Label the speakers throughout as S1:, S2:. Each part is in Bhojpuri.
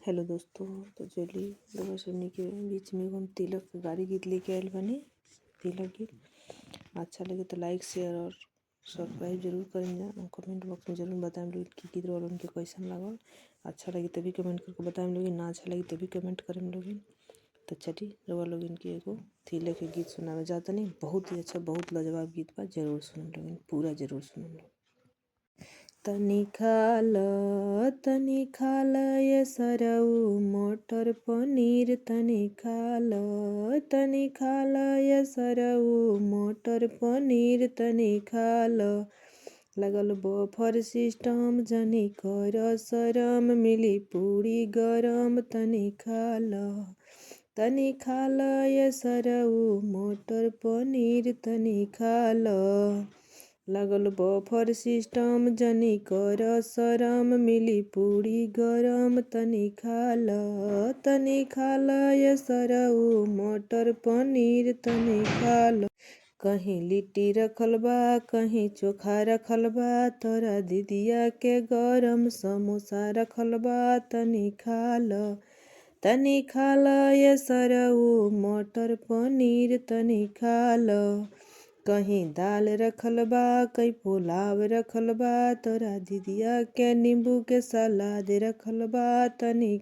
S1: हेलो दोस्तों। तो चलिए रउआ सबनी के बीच में एगो हम तिलक के गाड़ी गीत लेके आइल बानी। तिलक गीत अच्छा लगे तो लाइक शेयर और सब्सक्राइब जरूर करें जा। कमेंट बॉक्स में जरूर बताएं लोग कि गीत रउआ लोगन के कैसन लागल। अच्छा लगी तभी कमेंट करके बताएं लोग, ना अच्छा लगी तभी कमेंट करें लोग। तो चलिए रउआ लोगन के एगो तिलक के गीत सुनावे जाता नहीं, बहुत ही अच्छा बहुत लाजवाब गीत बा, जरूर सुन लोग, पूरा जरूर सुन लोग। तनी खाल ये सरऊ मटर पनीर तनी खाल ये सरऊ मटर पनीर तनी खाल। लगल बफर सिस्टम जनी कर शरम, मिली पूरी गरम तनी खाल ये सरऊ मटर पनीर तनी खाल। लगल बफर सिस्टम जनी कर शरम, मिली पूरी गरम तनी खाल ये सरऊ मटर पनीर तनी खाल। कहीं लिट्टी रखल बा कहीं चोखा रखल बा, तोरा दीदिया के गरम समोसा रखल बा तनी खाल ये सरऊ मटर पनीर तनी खाल। कहीं दाल रखल बा कहीं पुलाव रखल बा, तोरा दीदिया के नींबू के सलाद रखल बा तनी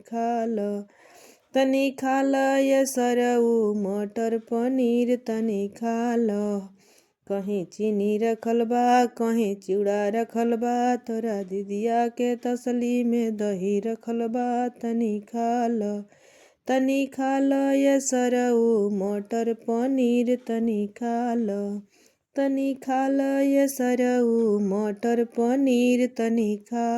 S1: खाल ये सरऊ मटर पनीर तनी खाल। कहीं चीनी रखल बा कहीं चिवड़ा रखल बा, तोरा दीदिया के तसली में दही रखल बा तनी खाल ये सरऊ मटर पनीर तनी खाल ये सरऊ मटर पनीर तनी खाल।